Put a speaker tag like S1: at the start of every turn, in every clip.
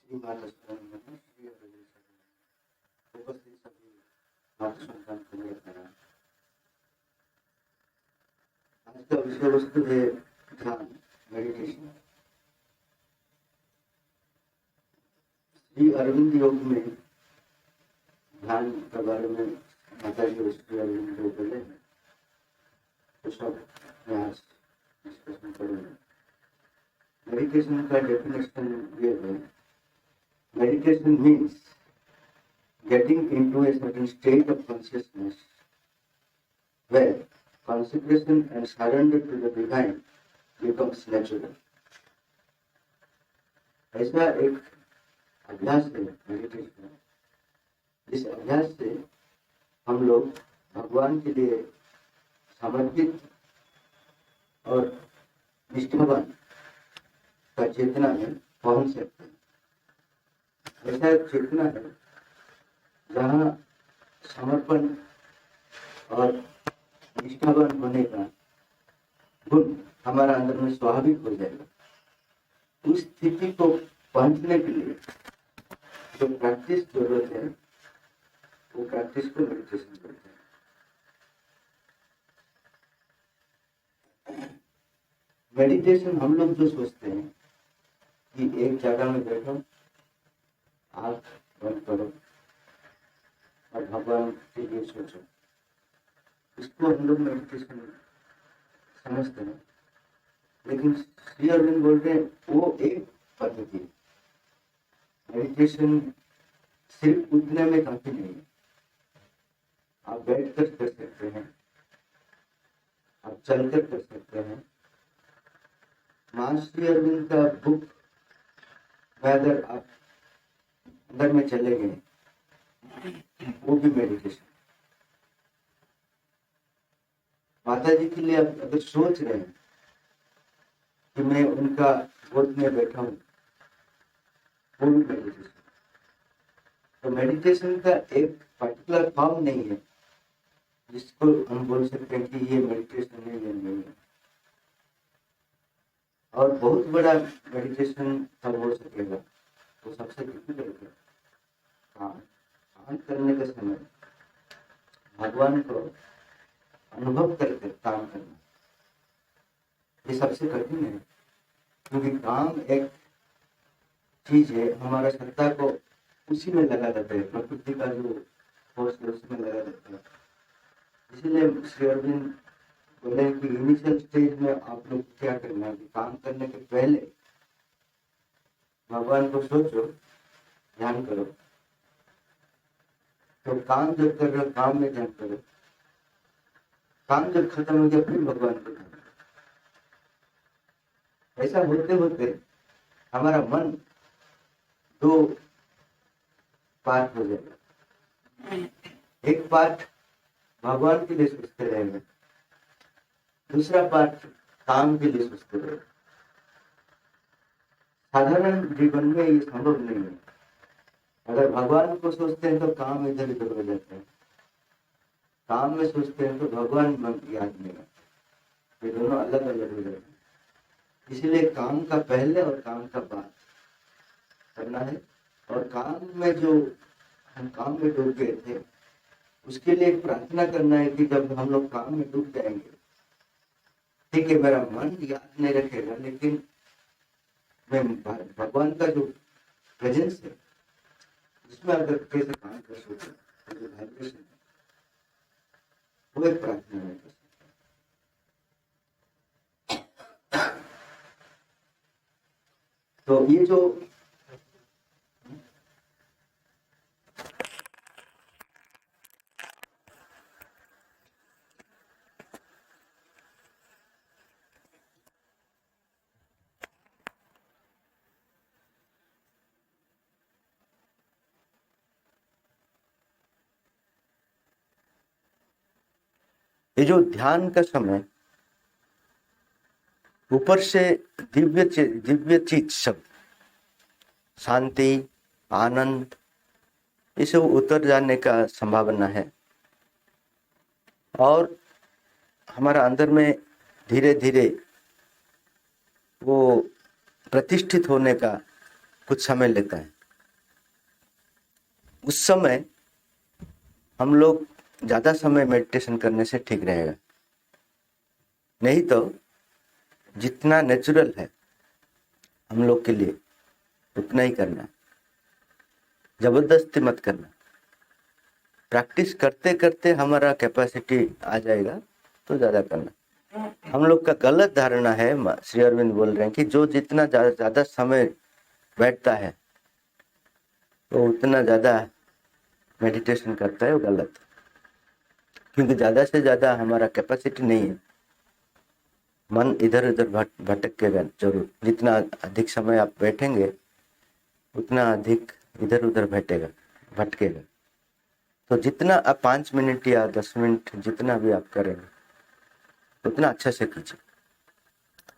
S1: श्री माता शरण में श्री हरि शरण उपस्थित सभी माता संतान को मेरा प्रणाम। आज का विषय वस्तु है ध्यान, मेडिटेशन। श्री अरविंद योग में ध्यान के बारे में माता जी श्री अरविंद योग बोले हैं, तो सब यहाँ डिस्कशन करेंगे। मेडिटेशन का डेफिनेशन ये है, meditation means getting into a certain state of consciousness where consecration and surrender to the divine becomes natural. ऐसा एक अभ्यास है मेडिटेशन, जिस अभ्यास से हम लोग भगवान के लिए समर्पित और निष्ठावान का चेतना में पहुंच सकते हैं। ऐसा एक चेतना है जहाँ समर्पण और निष्ठावान होने का गुण हमारा अंदर में स्वाभाविक हो जाएगा। उस स्थिति को पहुंचने के लिए जो प्रैक्टिस जरूरत है, वो प्रैक्टिस को मेडिटेशन करते हैं। मेडिटेशन हम लोग जो सोचते हैं कि एक जगह में बैठो, आँख बंद करो और भगवान के लिए सोचो, इसको हम लोग मेडिटेशन समझते हैं। लेकिन श्री अरविंद बोल रहे हैं वो एक पद्धति है। मेडिटेशन सिर्फ उतने में काफी नहीं है। आप बैठकर कर सकते हैं, आप चलकर कर सकते हैं। मां श्री अरविंद का बुक में अगर आप अंदर में चले गए, वो भी मेडिटेशन। माता जी के लिए आप अगर सोच रहे हैं कि मैं उनका गोद में बैठा हूं, वो भी मेडिटेशन। तो मेडिटेशन का एक पर्टिकुलर फॉर्म नहीं है जिसको हम बोल सकते हैं कि ये मेडिटेशन है या नहीं है। और बहुत बड़ा मेडिटेशन तब हो सकेगा तो सबसे डिफिकल्ट है काम करने के समय भगवान को अनुभव करके काम करना, ये सबसे कठिन है। क्योंकि काम एक चीज है, हमारा सत्ता को उसी में लगा देता है, प्रकृति का जो फोर्स है उसमें लगा देता है। इसीलिए श्री अरविंद बोले कि इनिशियल स्टेज में आप लोग क्या करना है, काम करने के पहले भगवान को सोचो, ध्यान करो। तो काम जब कर रहे हो, काम में ध्यान करो। काम जब खत्म हो गया, फिर भगवान को ध्यान करो। ऐसा होते होते हमारा मन दो पार्ट हो जाएगा। एक पार्ट भगवान के लिए सोचते रहेंगे, दूसरा पार्ट काम के लिए सोचते रहेंगे। साधारण जीवन में ये संभव नहीं है। अगर भगवान को सोचते हैं तो काम इधर उधर हो जाता है, काम में सोचते हैं तो भगवान याद नहीं आता। ये दोनों अलग अलग हो जाते हैं। इसलिए काम का पहले और काम का बाद करना है। और काम में जो हम काम में डूब गए थे, उसके लिए एक प्रार्थना करना है कि जब हम लोग काम में डूब जाएंगे, ठीक है मेरा मन याद नहीं रखेगा, लेकिन मैं भगवान का जो प्रेजेंस है उसमें अगर कैसे काम कर सकते, जो वाइब्रेशन है, वो एक प्रार्थना है। तो ये जो ध्यान का समय ऊपर से दिव्य चीज सब शांति, आनंद, ये सब उतर जाने का संभावना है। और हमारा अंदर में धीरे धीरे वो प्रतिष्ठित होने का कुछ समय लेता है। उस समय हम लोग ज़्यादा समय मेडिटेशन करने से ठीक रहेगा। नहीं तो जितना नेचुरल है हम लोग के लिए उतना ही करना, जबरदस्ती मत करना। प्रैक्टिस करते करते हमारा कैपेसिटी आ जाएगा तो ज़्यादा करना। हम लोग का गलत धारणा है, श्री अरविंद बोल रहे हैं कि जो जितना ज़्यादा समय बैठता है वो उतना ज़्यादा मेडिटेशन करता है, वो गलत। क्योंकि ज़्यादा से ज़्यादा हमारा कैपेसिटी नहीं है, मन इधर उधर भटकेगा जरूर। जितना अधिक समय आप बैठेंगे उतना अधिक इधर उधर भटकेगा। तो जितना आप 5 मिनट या 10 मिनट जितना भी आप करेंगे उतना अच्छा से कीजिए।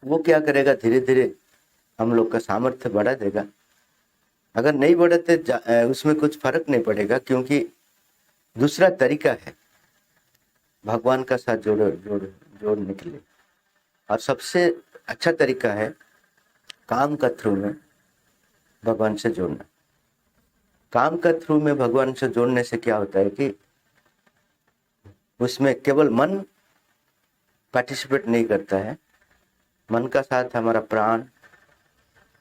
S1: वो क्या करेगा, धीरे धीरे हम लोग का सामर्थ्य बढ़ा देगा। अगर नहीं बढ़ाते उसमें कुछ फर्क नहीं पड़ेगा, क्योंकि दूसरा तरीका है भगवान का साथ जोड़ने के लिए। और सबसे अच्छा तरीका है काम का थ्रू में भगवान से जोड़ना। काम का थ्रू में भगवान से जोड़ने से क्या होता है कि उसमें केवल मन पार्टिसिपेट नहीं करता है, मन का साथ हमारा प्राण,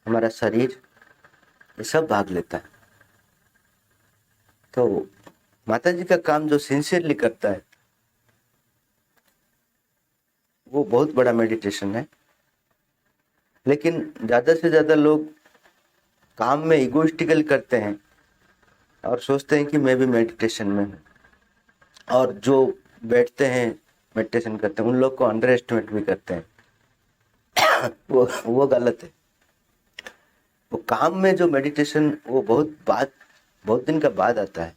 S1: हमारा शरीर, ये सब भाग लेता है। तो माता जी का काम जो सिंसियरली करता है वो बहुत बड़ा मेडिटेशन है। लेकिन ज़्यादा से ज़्यादा लोग काम में इगोइस्टिकल करते हैं और सोचते हैं कि मैं भी मेडिटेशन में हूँ, और जो बैठते हैं मेडिटेशन करते हैं उन लोग को अंडर एस्टिमेट भी करते हैं। वो गलत है। वो काम में जो मेडिटेशन वो बहुत दिन का बाद आता है।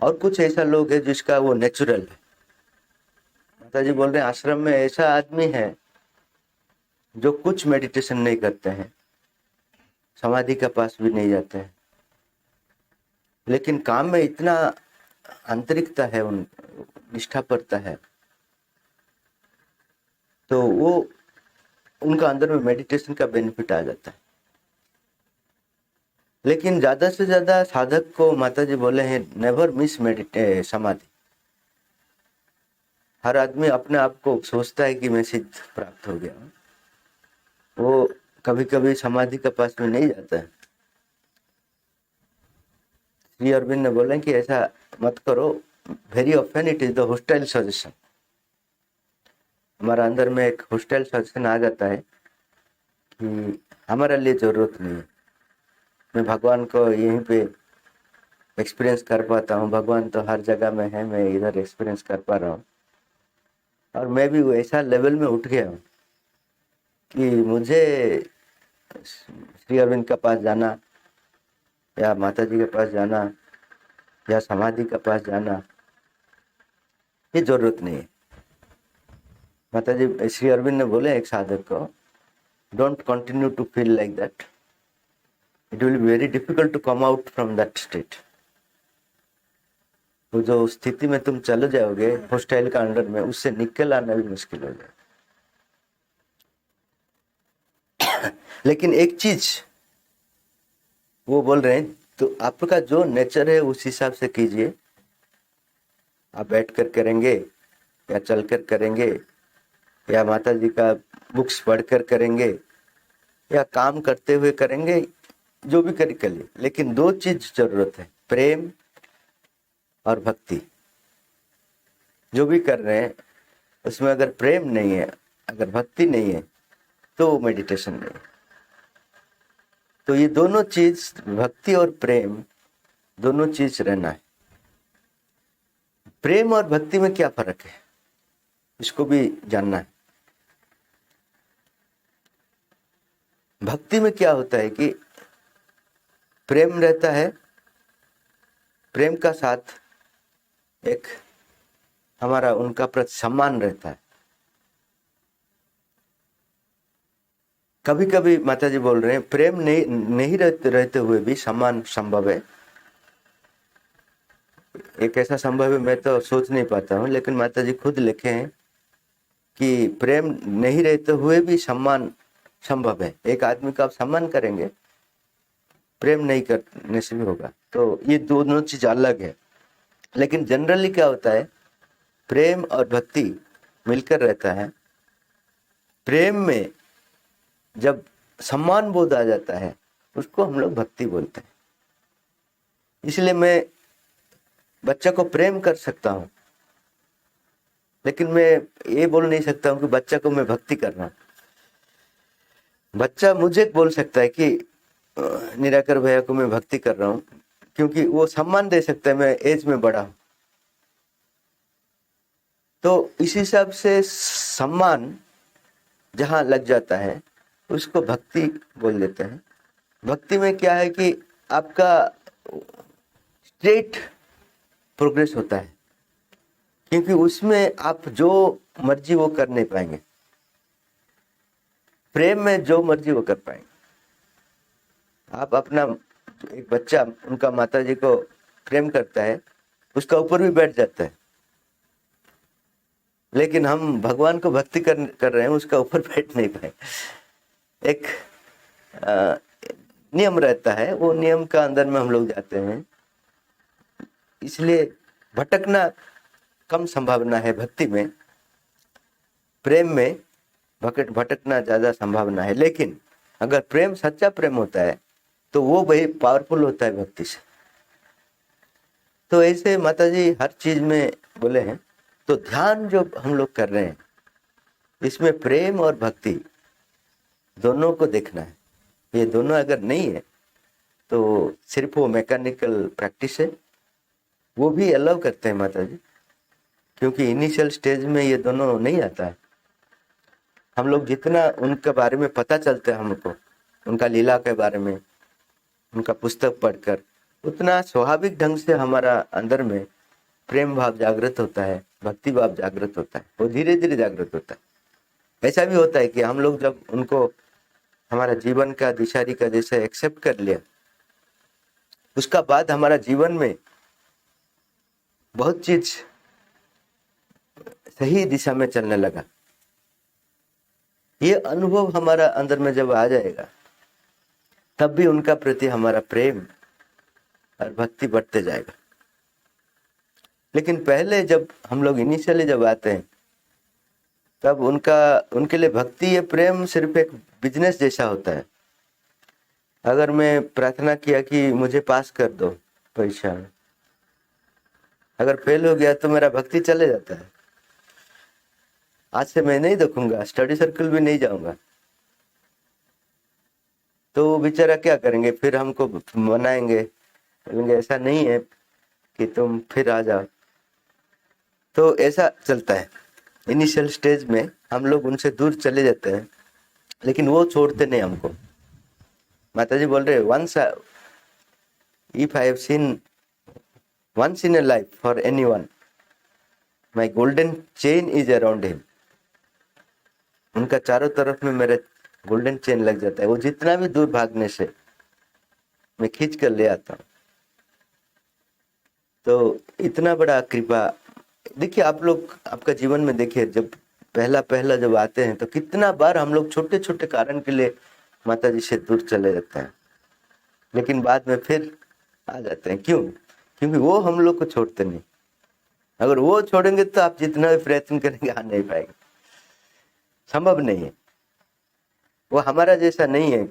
S1: और कुछ ऐसा लोग है जिसका वो नेचुरल है। माता जी बोल रहे हैं आश्रम में ऐसा आदमी है जो कुछ मेडिटेशन नहीं करते हैं, समाधि के पास भी नहीं जाते हैं, लेकिन काम में इतना आंतरिकता है, उन निष्ठापरता है, तो वो उनका अंदर में मेडिटेशन का बेनिफिट आ जाता है। लेकिन ज्यादा से ज्यादा साधक को माता जी बोले हैं नेवर मिस समाधि। हर आदमी अपने आप को सोचता है कि मैं सिद्ध प्राप्त हो गया, वो कभी कभी समाधि के पास में नहीं जाता है। श्री अरविंद ने बोले कि ऐसा मत करो, very often it is the hostile suggestion. हमारा अंदर में एक होस्टाइल सजेशन आ जाता है कि हमारे लिए जरूरत नहीं है, मैं भगवान को यहीं पे एक्सपीरियंस कर पाता हूँ, भगवान तो हर जगह में है, मैं इधर एक्सपीरियंस कर पा रहा हूँ। और मैं भी ऐसा लेवल में उठ गया हूँ कि मुझे श्री अरविंद के पास जाना या माता जी के पास जाना या समाधि के पास जाना ये जरूरत नहीं है। माता जी श्री अरविंद ने बोले एक साधक को, don't continue to feel like that, it will be very difficult to come out from that state. तो जो स्थिति में तुम चले जाओगे हॉस्टाइल का अंडर में, उससे निकल आना भी मुश्किल हो जाए। लेकिन एक चीज वो बोल रहे हैं, तो आपका जो नेचर है उस हिसाब से कीजिए। आप बैठ कर करेंगे या चल कर करेंगे या माता जी का बुक्स पढ़कर करेंगे या काम करते हुए करेंगे, जो भी करिए, लेकिन 2 चीज जरूरत है, प्रेम और भक्ति। जो भी कर रहे हैं उसमें अगर प्रेम नहीं है, अगर भक्ति नहीं है, तो मेडिटेशन नहीं है। तो ये दोनों चीज, भक्ति और प्रेम, दोनों चीज रहना है। प्रेम और भक्ति में क्या फर्क है इसको भी जानना है। भक्ति में क्या होता है कि प्रेम रहता है, प्रेम का साथ एक हमारा उनका प्रति सम्मान रहता है। कभी कभी माता जी बोल रहे हैं प्रेम नहीं रहते हुए भी सम्मान संभव है। एक ऐसा संभव है मैं तो सोच नहीं पाता हूँ, लेकिन माता जी खुद लिखे हैं कि प्रेम नहीं रहते हुए भी सम्मान संभव है। एक आदमी का आप सम्मान करेंगे प्रेम नहीं करने से भी होगा। तो ये दोनों चीज अलग है। लेकिन जनरली क्या होता है, प्रेम और भक्ति मिलकर रहता है। प्रेम में जब सम्मान बोध आ जाता है उसको हम लोग भक्ति बोलते हैं। इसलिए मैं बच्चा को प्रेम कर सकता हूँ, लेकिन मैं ये बोल नहीं सकता हूँ कि बच्चा को मैं भक्ति कर रहा हूँ। बच्चा मुझे बोल सकता है कि निराकर भैया को मैं भक्ति कर रहा हूँ, क्योंकि वो सम्मान दे सकता है, मैं एज में बड़ा हूँ। तो इस हिसाब से सम्मान जहाँ लग जाता है उसको भक्ति बोल देते हैं। भक्ति में क्या है कि आपका स्ट्रेट प्रोग्रेस होता है, क्योंकि उसमें आप जो मर्जी वो कर नहीं पाएंगे। प्रेम में जो मर्जी वो कर पाएंगे। आप अपना एक बच्चा उनका माता जी को प्रेम करता है, उसका ऊपर भी बैठ जाता है। लेकिन हम भगवान को भक्ति कर रहे हैं, उसका ऊपर बैठ नहीं पाए। एक नियम रहता है, वो नियम का अंदर में हम लोग जाते हैं, इसलिए भटकना कम संभावना है भक्ति में। प्रेम में भटकना ज्यादा संभावना है। लेकिन अगर प्रेम सच्चा प्रेम होता है तो वो वही पावरफुल होता है भक्ति से। तो ऐसे माता जी हर चीज में बोले हैं। तो ध्यान जो हम लोग कर रहे हैं इसमें प्रेम और भक्ति दोनों को देखना है। ये दोनों अगर नहीं है तो सिर्फ वो मैकेनिकल प्रैक्टिस है। वो भी अलाउ करते हैं माता जी, क्योंकि इनिशियल स्टेज में ये दोनों नहीं आता है। हम लोग जितना उनके बारे में पता चलता है हमको, उनका लीला के बारे में, उनका पुस्तक पढ़कर, उतना स्वाभाविक ढंग से हमारा अंदर में प्रेम भाव जागृत होता है, भक्ति भाव जागृत होता है। वो धीरे धीरे जागृत होता है। ऐसा भी होता है कि हम लोग जब उनको हमारा जीवन का दिशारी का जैसे एक्सेप्ट कर लिया, उसका बाद हमारा जीवन में बहुत चीज सही दिशा में चलने लगा। ये अनुभव हमारा अंदर में जब आ जाएगा तब भी उनका प्रति हमारा प्रेम और भक्ति बढ़ते जाएगा। लेकिन पहले जब हम लोग इनिशियली जब आते हैं तब उनके लिए भक्ति या प्रेम सिर्फ एक बिजनेस जैसा होता है। अगर मैं प्रार्थना किया कि मुझे पास कर दो परीक्षा में, अगर फेल हो गया तो मेरा भक्ति चले जाता है। आज से मैं नहीं देखूंगा, स्टडी सर्कल भी नहीं जाऊंगा। तो वो बेचारा क्या करेंगे, फिर हमको मनाएंगे, बोलेंगे ऐसा नहीं है कि तुम फिर आ जाओ। तो ऐसा चलता है। इनिशियल स्टेज में हम लोग उनसे दूर चले जाते हैं, लेकिन वो छोड़ते नहीं हमको। माताजी बोल रहे once if I have seen once in a life for anyone my golden chain is around him. उनका चारों तरफ में मेरा गोल्डन चेन लग जाता है। वो जितना भी दूर भागने से मैं खींच कर ले आता हूँ। तो इतना बड़ा कृपा। देखिए आप लोग आपका जीवन में देखिए, जब पहला जब आते हैं तो कितना बार हम लोग छोटे छोटे कारण के लिए माता जी से दूर चले जाते हैं, लेकिन बाद में फिर आ जाते हैं। क्यों? क्योंकि वो हम लोग को छोड़ते नहीं। अगर वो छोड़ेंगे तो आप जितना भी प्रयत्न करेंगे आ नहीं पाएंगे, संभव नहीं है। वो हमारा जैसा नहीं है,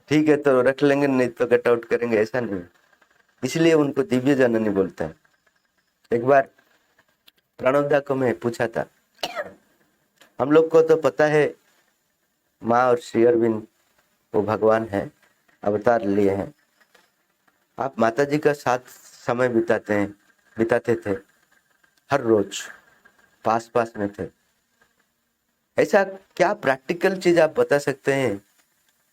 S1: ठीक है तो रख लेंगे, नहीं तो गेट आउट करेंगे, ऐसा नहीं है। इसलिए उनको दिव्य जननी बोलता है। एक बार प्रणवदा को मैं पूछा था, हम लोग को तो पता है माँ और श्री अरविंद वो भगवान है, अवतार लिए हैं। आप माता जी का साथ समय बिताते थे, हर रोज पास में थे। ऐसा क्या प्रैक्टिकल चीज आप बता सकते हैं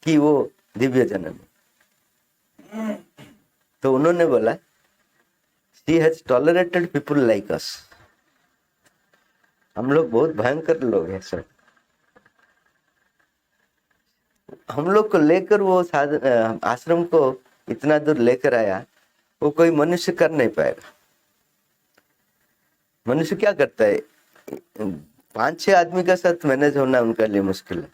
S1: कि वो दिव्य जननी? तो उन्होंने बोला she has tolerated people like us. हम लोग बहुत भयंकर लोग हैं सर। हम लोग को लेकर वो आश्रम को इतना दूर लेकर आया, वो कोई मनुष्य कर नहीं पाएगा। मनुष्य क्या करता है, 5-6 आदमी का साथ मैनेज होना उनके लिए मुश्किल है।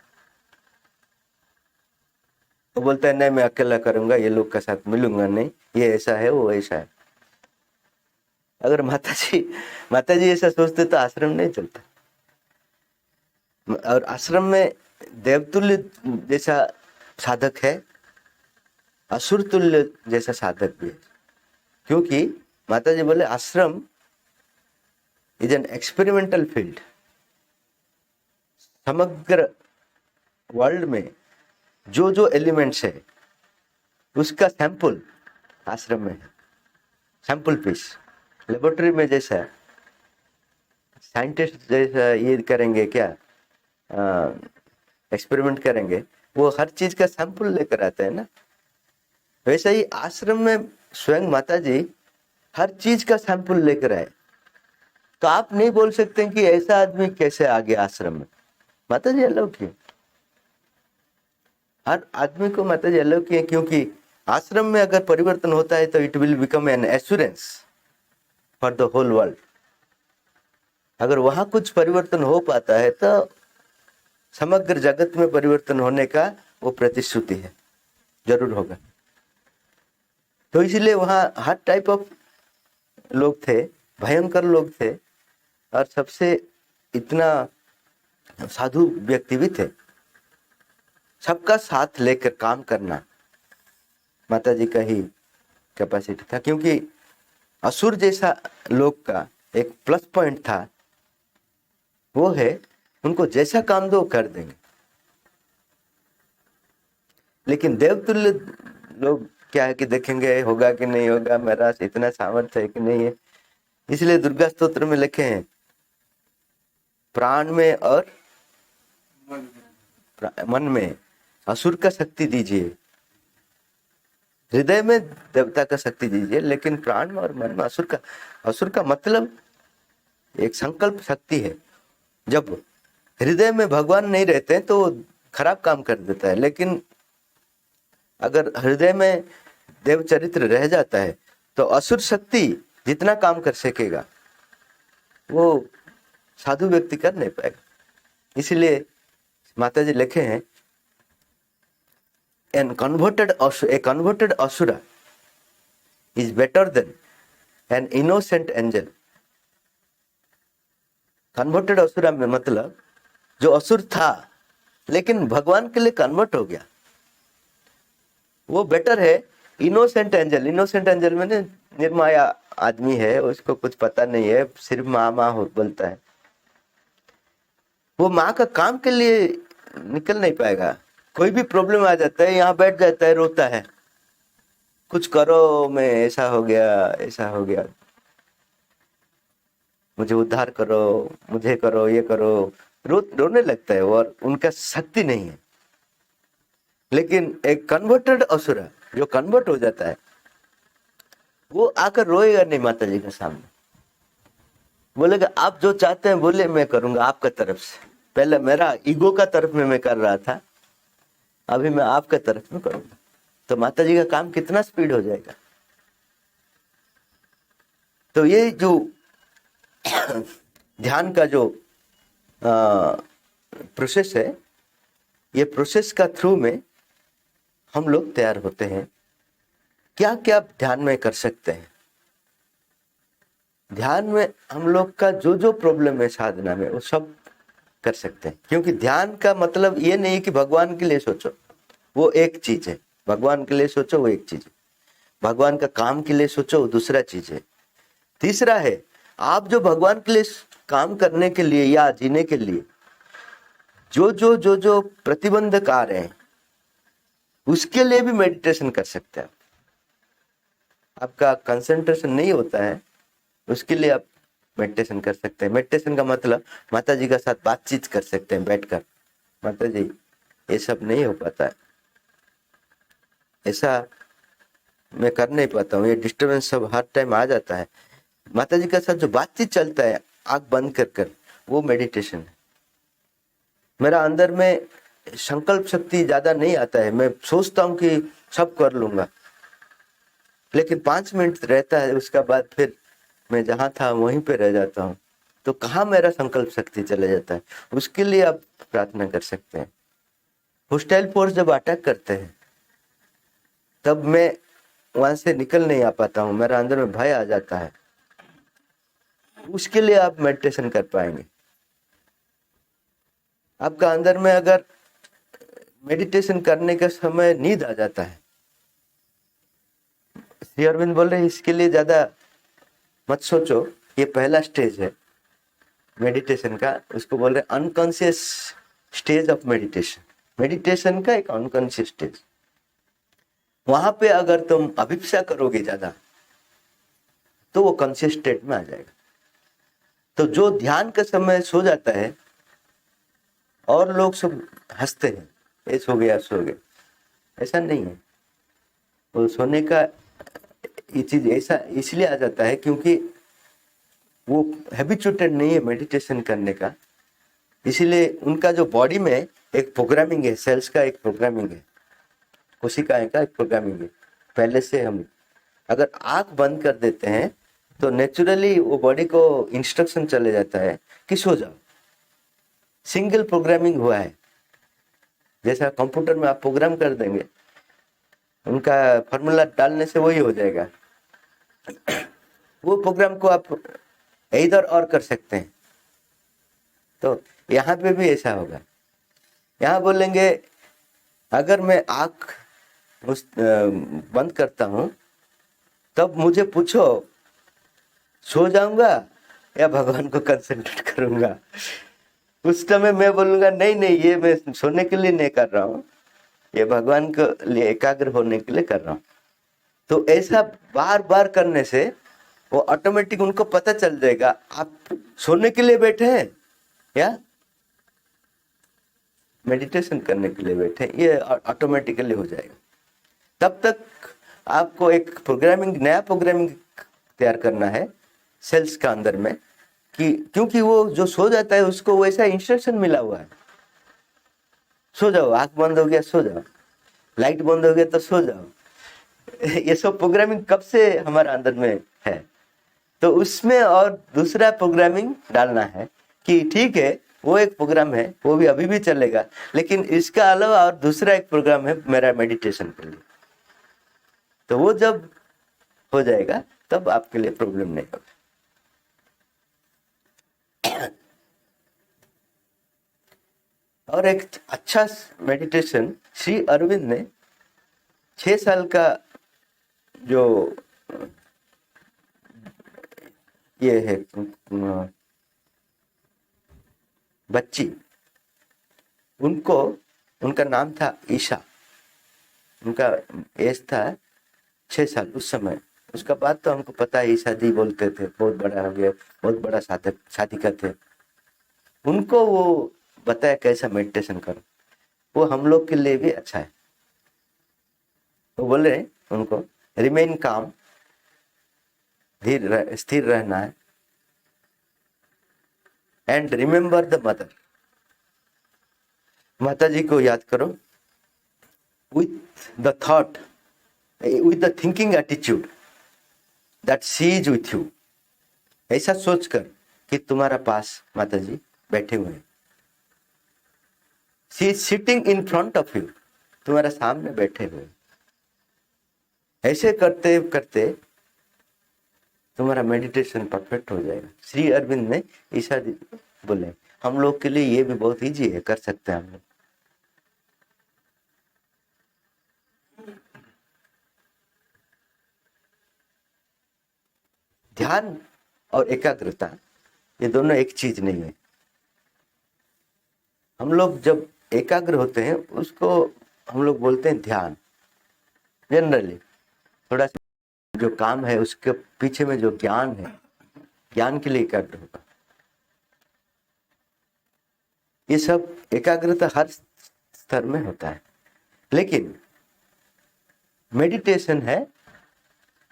S1: वो बोलता है नहीं मैं अकेला करूंगा, ये लोग के साथ मिलूंगा नहीं, ये ऐसा है वो ऐसा है। अगर माता जी ऐसा सोचते तो आश्रम नहीं चलता। और आश्रम में देवतुल्य जैसा साधक है, असुर तुल्य जैसा साधक भी है। क्योंकि माता जी बोले आश्रम इज एन एक्सपेरिमेंटल फील्ड। समग्र वर्ल्ड में जो जो एलिमेंट्स है उसका सैंपल आश्रम में है, सैंपल पीस। लेबोरेटरी में जैसा साइंटिस्ट जैसा ये करेंगे क्या, एक्सपेरिमेंट करेंगे, वो हर चीज का सैंपल लेकर आते हैं ना, वैसे ही आश्रम में स्वयं माता जी हर चीज का सैंपल लेकर आए। तो आप नहीं बोल सकते कि ऐसा आदमी कैसे आ गया आश्रम में। माता जी अलाउ किए, हर आदमी को माता जी अलाउ किए, क्योंकि आश्रम में अगर परिवर्तन होता है तो it will become an assurance for the whole world. अगर वहां कुछ परिवर्तन हो पाता है तो समग्र जगत में परिवर्तन होने का वो प्रतिश्रुति है, जरूर होगा। तो इसलिए वहां हर टाइप ऑफ लोग थे, भयंकर लोग थे, और सबसे इतना साधु व्यक्ति भी थे। सबका साथ लेकर काम करना माता जी का ही कैपेसिटी था। क्योंकि असुर जैसा लोग का एक प्लस पॉइंट था, वो है उनको जैसा काम दो कर देंगे। लेकिन देवतुल्य लोग क्या है कि देखेंगे होगा कि नहीं होगा, मेरा इतना सामर्थ्य है कि नहीं है। इसलिए दुर्गा स्तोत्र में लिखे हैं प्राण में और मन में असुर का शक्ति दीजिए, हृदय में देवता का शक्ति दीजिए, लेकिन प्राण में और मन में असुर का। असुर का मतलब एक संकल्प शक्ति है। जब हृदय में भगवान नहीं रहते हैं तो खराब काम कर देता है, लेकिन अगर हृदय में देव चरित्र रह जाता है तो असुर शक्ति जितना काम कर सकेगा वो साधु व्यक्ति कर नहीं पाएगा। इसलिए माता जी लिखे हैं a converted asura is better than an innocent angel। Converted asura में मतलब जो असुर था लेकिन भगवान के लिए कन्वर्ट हो गया, वो बेटर है इनोसेंट एंजल। इनोसेंट एंजल में निर्माया आदमी है, उसको कुछ पता नहीं है, सिर्फ माँ माँ बोलता है। वो माँ का काम के लिए निकल नहीं पाएगा। कोई भी प्रॉब्लम आ जाता है, यहाँ बैठ जाता है, रोता है, कुछ करो, मैं ऐसा हो गया, ऐसा हो गया, मुझे उद्धार करो, मुझे करो, ये करो, रोने लगता है, और उनका शक्ति नहीं है। लेकिन एक कन्वर्टेड असुरा जो कन्वर्ट हो जाता है वो आकर रोएगा नहीं माता जी के सामने, बोलेगा आप जो चाहते हैं बोले, मैं करूंगा आपका तरफ से। पहले मेरा ईगो का तरफ में मैं कर रहा था, अभी मैं आपका तरफ में करूंगा। तो माता जी का काम कितना स्पीड हो जाएगा। तो ये जो ध्यान का जो प्रोसेस है, ये प्रोसेस का थ्रू में हम लोग तैयार होते हैं। क्या क्या ध्यान में कर सकते हैं। ध्यान में हम लोग का जो जो प्रॉब्लम है साधना में वो सब कर सकते हैं। क्योंकि ध्यान का मतलब ये नहीं कि भगवान के लिए सोचो, वो एक चीज है। भगवान के लिए सोचो वो एक चीज है, भगवान का काम के लिए सोचो वो दूसरा चीज है। तीसरा है आप जो भगवान के लिए काम करने के लिए या जीने के लिए जो जो जो जो प्रतिबंधक आ रहे हैं उसके लिए भी मेडिटेशन कर सकते हैं। आपका कंसंट्रेशन नहीं होता है, उसके लिए आप मेडिटेशन कर सकते हैं। मेडिटेशन का मतलब माता जी के साथ बातचीत कर सकते हैं बैठकर। माता जी ये सब नहीं हो पाता है, ऐसा मैं कर नहीं पाता हूँ, ये डिस्टर्बेंस सब हर टाइम आ जाता है। माता जी के साथ जो बातचीत चलता है आंख बंद कर कर, वो मेडिटेशन है। मेरा अंदर में संकल्प शक्ति ज्यादा नहीं आता है, मैं सोचता हूँ कि सब कर लूंगा, लेकिन 5 मिनट रहता है, उसका बाद फिर मैं जहां था वहीं पे रह जाता हूँ। तो कहाँ मेरा संकल्प शक्ति चले जाता है, उसके लिए आप प्रार्थना कर सकते हैं। होस्टाइल फोर्स जब अटैक करते हैं तब मैं वहां से निकल नहीं आ पाता हूँ, मेरा अंदर में भय आ जाता है। उसके लिए आप मेडिटेशन कर पाएंगे। आपका अंदर में अगर मेडिटेशन करने का समय नींद आ जाता है, श्री अरविंद बोल रहे इसके लिए ज्यादा मत सोचो, ये पहला स्टेज है मेडिटेशन का, उसको बोल रहे unconscious stage of meditation. Meditation का एक अनकॉन्शियस स्टेज, वहां पे अगर तुम अभिप्सा करोगे ज्यादा तो वो कॉन्शियस स्टेट में आ जाएगा। तो जो ध्यान के समय सो जाता है और लोग सब हंसते हैं, ये सो गया सो गया, ऐसा नहीं है। वो सोने का ये चीज ऐसा इसलिए आ जाता है क्योंकि वो हैबिचुएटेड नहीं है मेडिटेशन करने का, इसीलिए उनका जो बॉडी में एक प्रोग्रामिंग है, सेल्स का एक प्रोग्रामिंग है, कोशिकाएं का एक प्रोग्रामिंग है पहले से। हम अगर आंख बंद कर देते हैं तो नेचुरली वो बॉडी को इंस्ट्रक्शन चले जाता है कि सो जाओ। सिंगल प्रोग्रामिंग हुआ है, जैसा कंप्यूटर में आप प्रोग्राम कर देंगे, उनका फॉर्मूला डालने से वही हो जाएगा। वो प्रोग्राम को आप इधर और कर सकते हैं। तो यहाँ पे भी ऐसा होगा। यहाँ बोलेंगे अगर मैं आंख बंद करता हूं तब मुझे पूछो सो जाऊंगा या भगवान को कंसंट्रेट करूंगा, उस समय मैं बोलूंगा नहीं नहीं, ये मैं सोने के लिए नहीं कर रहा हूँ, ये भगवान के लिए एकाग्र होने के लिए कर रहा हूँ। तो ऐसा बार बार करने से वो ऑटोमेटिक उनको पता चल जाएगा आप सोने के लिए बैठे हैं या मेडिटेशन करने के लिए बैठे हैं, ये ऑटोमेटिकली हो जाएगा। तब तक आपको एक प्रोग्रामिंग, नया प्रोग्रामिंग तैयार करना है सेल्स का अंदर में, कि क्योंकि वो जो सो जाता है उसको वैसा इंस्ट्रक्शन मिला हुआ है, सो जाओ, आंख बंद हो गया सो जाओ, लाइट बंद हो गया तो सो जाओ। ये सब प्रोग्रामिंग कब से हमारे अंदर में है। तो उसमें और दूसरा प्रोग्रामिंग डालना है कि ठीक है वो एक प्रोग्राम है, वो भी अभी भी चलेगा, लेकिन इसका अलावा और दूसरा एक प्रोग्राम है मेरा मेडिटेशन के लिए। तो वो जब हो जाएगा तब आपके लिए प्रॉब्लम नहीं होगा। और एक अच्छा मेडिटेशन श्री अरविंद ने 6 साल का जो ये है बच्ची, उनको, उनका नाम था ईशा, उनका एज था 6 साल उस समय। उसका बाद तो हमको पता है ईशा दी बोलते थे, बहुत बड़ा हो गया, बहुत बड़ा साधिका थे। उनको वो बताया कैसा मेडिटेशन करो, वो हम लोग के लिए भी अच्छा है। वो बोल रहे उनको रिमेन काम, स्थिर रहना है, एंड रिमेंबर द मदर, माता जी को याद करो with the thought, with the thinking attitude that she is with you. ऐसा सोचकर कि तुम्हारा पास माता जी बैठे हुए हैं, she is sitting in front of you, तुम्हारा सामने बैठे हुए। ऐसे करते करते तुम्हारा मेडिटेशन परफेक्ट हो जाएगा। श्री अरविंद ने ईशा जी बोले हम लोग के लिए ये भी बहुत इजी है, कर सकते हैं हम लोग। ध्यान और एकाग्रता ये दोनों एक चीज नहीं है। हम लोग जब एकाग्र होते हैं उसको हम लोग बोलते हैं ध्यान। जनरली थोड़ा सा जो काम है उसके पीछे में जो ज्ञान है, ज्ञान के लिए एकाग्र होगा। ये सब एकाग्रता हर स्तर में होता है, लेकिन मेडिटेशन है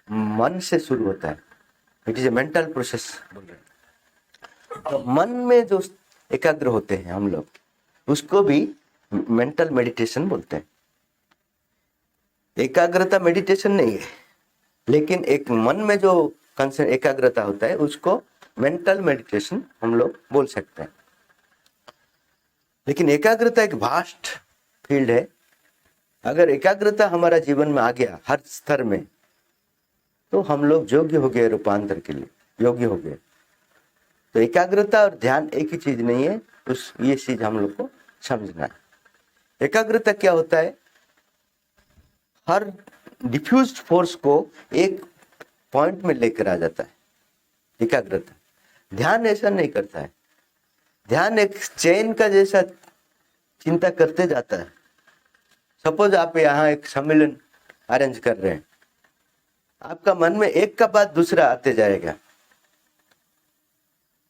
S1: मन से शुरू होता है। It is a mental process बोल रहे हैं। तो मन में जो एकाग्र होते हैं हम लोग, उसको भी मेंटल मेडिटेशन बोलते हैं। एकाग्रता मेडिटेशन नहीं है, लेकिन एक मन में जो एकाग्रता होता है उसको मेंटल मेडिटेशन हम लोग बोल सकते हैं। लेकिन एकाग्रता एक वास्ट फील्ड है, अगर एकाग्रता हमारा जीवन में आ गया हर स्तर में, तो हम लोग योग्य हो गए, रूपांतर के लिए योग्य हो गए। तो एकाग्रता और ध्यान एक ही चीज नहीं है, ये चीज हम लोग को समझना है। एकाग्रता क्या होता है? हर डिफ्यूज्ड फोर्स को एक पॉइंट में लेकर आ जाता है एकाग्रता। ध्यान ऐसा नहीं करता है। ध्यान एक चेन का जैसा चिंता करते जाता है। सपोज आप यहाँ एक सम्मेलन अरेंज कर रहे हैं, आपका मन में एक का बाद दूसरा आते जाएगा।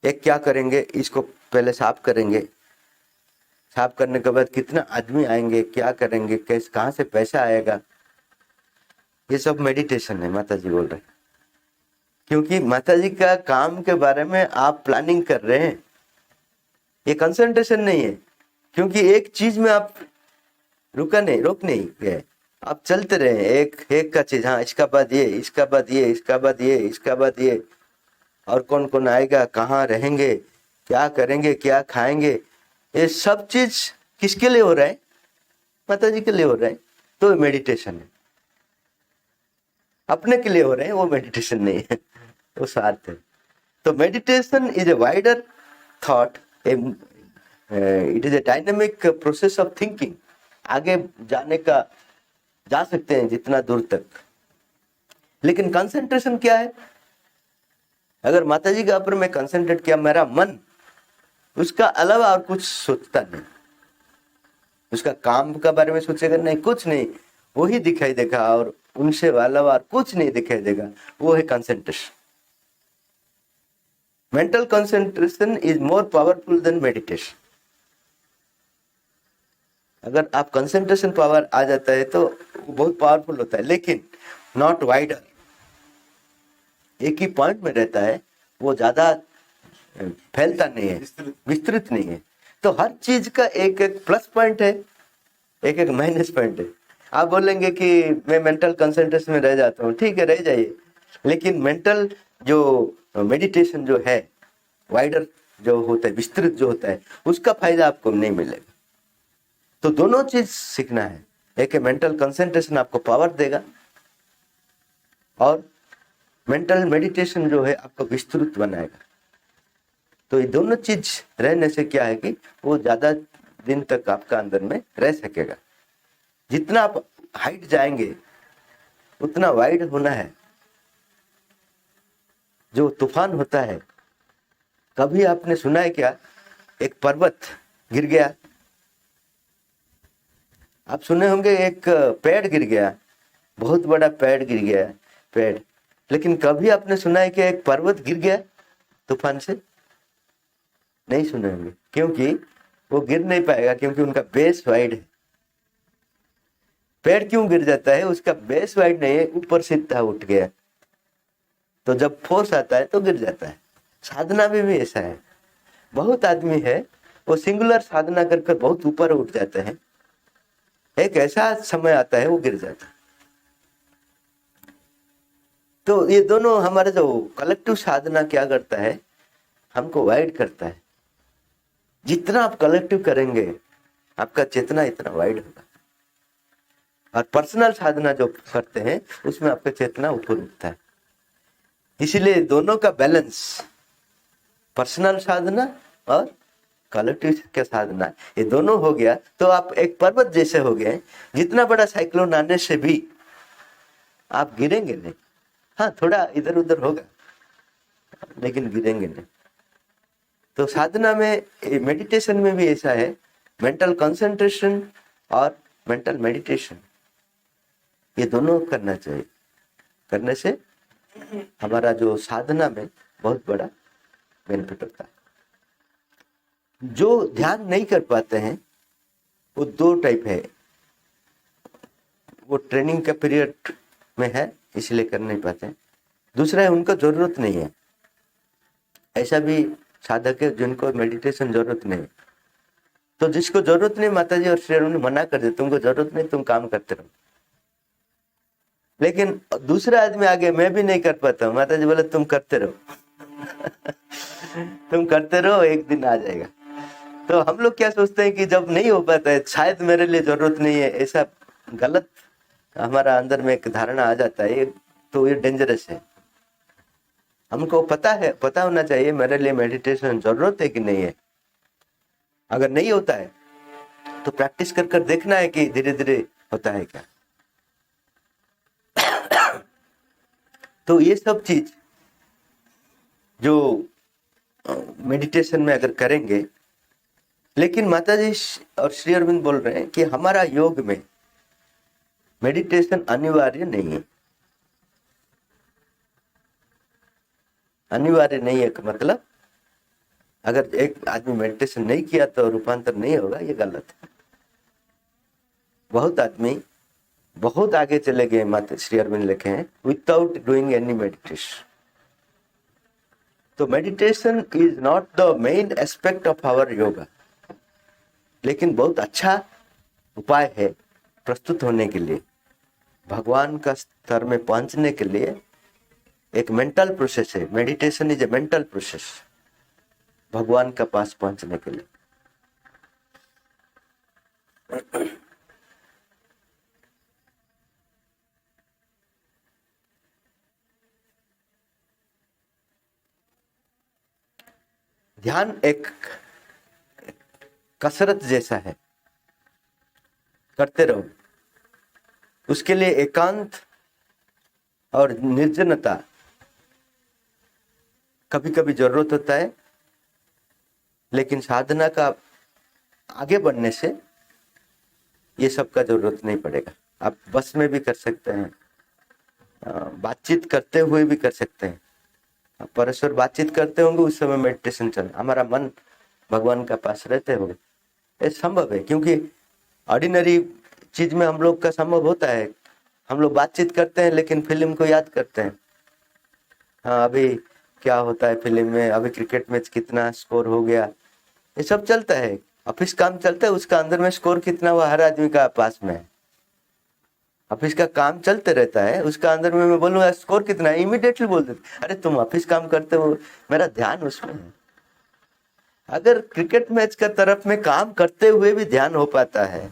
S1: एक क्या करेंगे, इसको पहले साफ करेंगे, साफ करने के बाद कितना आदमी आएंगे, क्या करेंगे, कैसे, कहाँ से पैसा आएगा, ये सब मेडिटेशन है। माता जी बोल रहे हैं, क्योंकि माता जी का काम के बारे में आप प्लानिंग कर रहे हैं, ये कंसंट्रेशन नहीं है। क्योंकि एक चीज में आप रोक नहीं गए, आप चलते रहे एक का चीज, हाँ इसका बाद ये, इसका बाद ये, इसका बाद ये, इसका बाद ये, और कौन कौन आएगा, कहाँ रहेंगे, क्या करेंगे, क्या खाएंगे, ये सब चीज किसके लिए हो रहा है? माता जी के लिए हो रहा है। तो मेडिटेशन है। अपने के लिए हो रहे हैं, वो मेडिटेशन नहीं है, वो स्वार्थ है। तो meditation is a wider thought, it is a dynamic process of thinking. आगे जाने का जा सकते हैं जितना दूर तक। लेकिन कंसंट्रेशन क्या है? अगर माताजी के ऊपर मैं कंसंट्रेट किया, मेरा मन उसका अलावा और कुछ सोचता नहीं, उसका काम का बारे में सोचेगा नहीं, कुछ नहीं, वही दिखाई देगा और उनसे अलावा और कुछ नहीं दिखाई देगा, वो है concentration. Mental concentration is more powerful than meditation. अगर आप कंसंट्रेशन पावर आ जाता है तो बहुत पावरफुल होता है, लेकिन नॉट वाइडर, एक ही पॉइंट में रहता है, वो ज्यादा फैलता नहीं है, विस्तृत नहीं है। तो हर चीज का एक एक प्लस पॉइंट है, एक एक माइनस पॉइंट है। आप बोलेंगे कि मैं मेंटल कंसंट्रेशन में रह जाता हूँ, ठीक है रह जाइए, लेकिन मेंटल जो मेडिटेशन जो है, वाइडर जो होता है, विस्तृत जो होता है, उसका फायदा आपको नहीं मिलेगा। तो दोनों चीज सीखना है। एक है मेंटल कंसंट्रेशन आपको पावर देगा, और मेंटल मेडिटेशन जो है आपको विस्तृत बनाएगा। तो ये दोनों चीज रहने से क्या है कि वो ज्यादा दिन तक आपका अंदर में रह सकेगा। जितना आप हाइट जाएंगे उतना वाइड होना है। जो तूफान होता है, कभी आपने सुना है क्या एक पर्वत गिर गया? आप सुने होंगे एक पेड़ गिर गया, बहुत बड़ा पेड़ गिर गया, पेड़। लेकिन कभी आपने सुना है कि एक पर्वत गिर गया तूफान से? नहीं सुने होंगे, क्योंकि वो गिर नहीं पाएगा, क्योंकि उनका बेस वाइड है। पेड़ क्यों गिर जाता है? उसका बेस वाइड नहीं है, ऊपर सीधा उठ गया, तो जब फोर्स आता है तो गिर जाता है। साधना में भी ऐसा है। बहुत आदमी है वो सिंगुलर साधना कर बहुत ऊपर उठ जाते हैं, एक ऐसा समय आता है वो गिर जाता है। तो ये दोनों हमारे जो कलेक्टिव साधना क्या करता है, हमको वाइड करता है। जितना आप कलेक्टिव करेंगे आपका चेतना इतना वाइड होगा, और पर्सनल साधना जो करते हैं उसमें आपका चेतना ऊपर उठता है। इसीलिए दोनों का बैलेंस, पर्सनल साधना और कलेक्टिव का साधना, ये दोनों हो गया तो आप एक पर्वत जैसे हो गए। जितना बड़ा साइक्लोन आने से भी आप गिरेंगे नहीं, हाँ थोड़ा इधर उधर होगा लेकिन गिरेंगे नहीं। तो साधना में, मेडिटेशन में भी ऐसा है, मेंटल कंसंट्रेशन और मेंटल मेडिटेशन ये दोनों करना चाहिए। करने से हमारा जो साधना में बहुत बड़ा बेनिफिट होता है। जो ध्यान नहीं कर पाते हैं वो दो टाइप है, वो ट्रेनिंग का पीरियड में है इसलिए कर नहीं पाते हैं। दूसरा है उनको जरूरत नहीं है। ऐसा भी साधक है जिनको मेडिटेशन जरूरत नहीं है। तो जिसको जरूरत नहीं, माता जी और श्री अरविंद मना कर दे, तुमको जरूरत नहीं, तुम काम करते रहो। लेकिन दूसरा आदमी आगे, मैं भी नहीं कर पाता हूँ, माता जी बोले तुम करते रहो तुम करते रहो, एक दिन आ जाएगा। तो हम लोग क्या सोचते हैं कि जब नहीं हो पाता है, शायद मेरे लिए जरूरत नहीं है, ऐसा गलत हमारा अंदर में एक धारणा आ जाता है, तो ये डेंजरस है। हमको पता होना चाहिए मेरे लिए मेडिटेशन जरूरत है कि नहीं है। अगर नहीं होता है तो प्रैक्टिस कर कर देखना है कि धीरे धीरे होता है क्या। तो ये सब चीज जो मेडिटेशन में अगर करेंगे, लेकिन माताजी और श्री अरविंद बोल रहे हैं कि हमारा योग में मेडिटेशन अनिवार्य नहीं है। अनिवार्य नहीं है का मतलब अगर एक आदमी मेडिटेशन नहीं किया तो रूपांतर नहीं होगा, ये गलत है। बहुत आदमी बहुत आगे चले गए, माता श्री अरविंद लिखे हैं, विदाउट डूइंग एनी मेडिटेशन। तो meditation is not the main aspect of our yoga, लेकिन बहुत अच्छा उपाय है प्रस्तुत होने के लिए, भगवान का स्तर में पहुंचने के लिए। एक मेंटल प्रोसेस है, meditation is a mental process भगवान का पास पहुंचने के लिए। ध्यान एक कसरत जैसा है, करते रहो। उसके लिए एकांत और निर्जनता कभी कभी जरूरत होता है, लेकिन साधना का आगे बढ़ने से ये सब का जरूरत नहीं पड़ेगा। आप बस में भी कर सकते हैं, बातचीत करते हुए भी कर सकते हैं। परस्पर बातचीत करते होंगे उस समय मेडिटेशन चल, हमारा मन भगवान का पास रहते होंगे, ये संभव है। क्योंकि ऑर्डिनरी चीज में हम लोग का संभव होता है, हम लोग बातचीत करते हैं लेकिन फिल्म को याद करते हैं। हाँ, अभी क्या होता है फिल्म में, अभी क्रिकेट मैच कितना स्कोर हो गया, ये सब चलता है। ऑफिस काम चलता है, उसका अंदर में स्कोर कितना हुआ हर आदमी का पास में है। ऑफिस का काम चलते रहता है, उसका अंदर में मैं बोलूंगा स्कोर कितना है, इमीडिएटली बोल देते, अरे तुम ऑफिस काम करते हो, मेरा ध्यान उसमें है। अगर क्रिकेट मैच का तरफ में काम करते हुए भी ध्यान हो पाता है,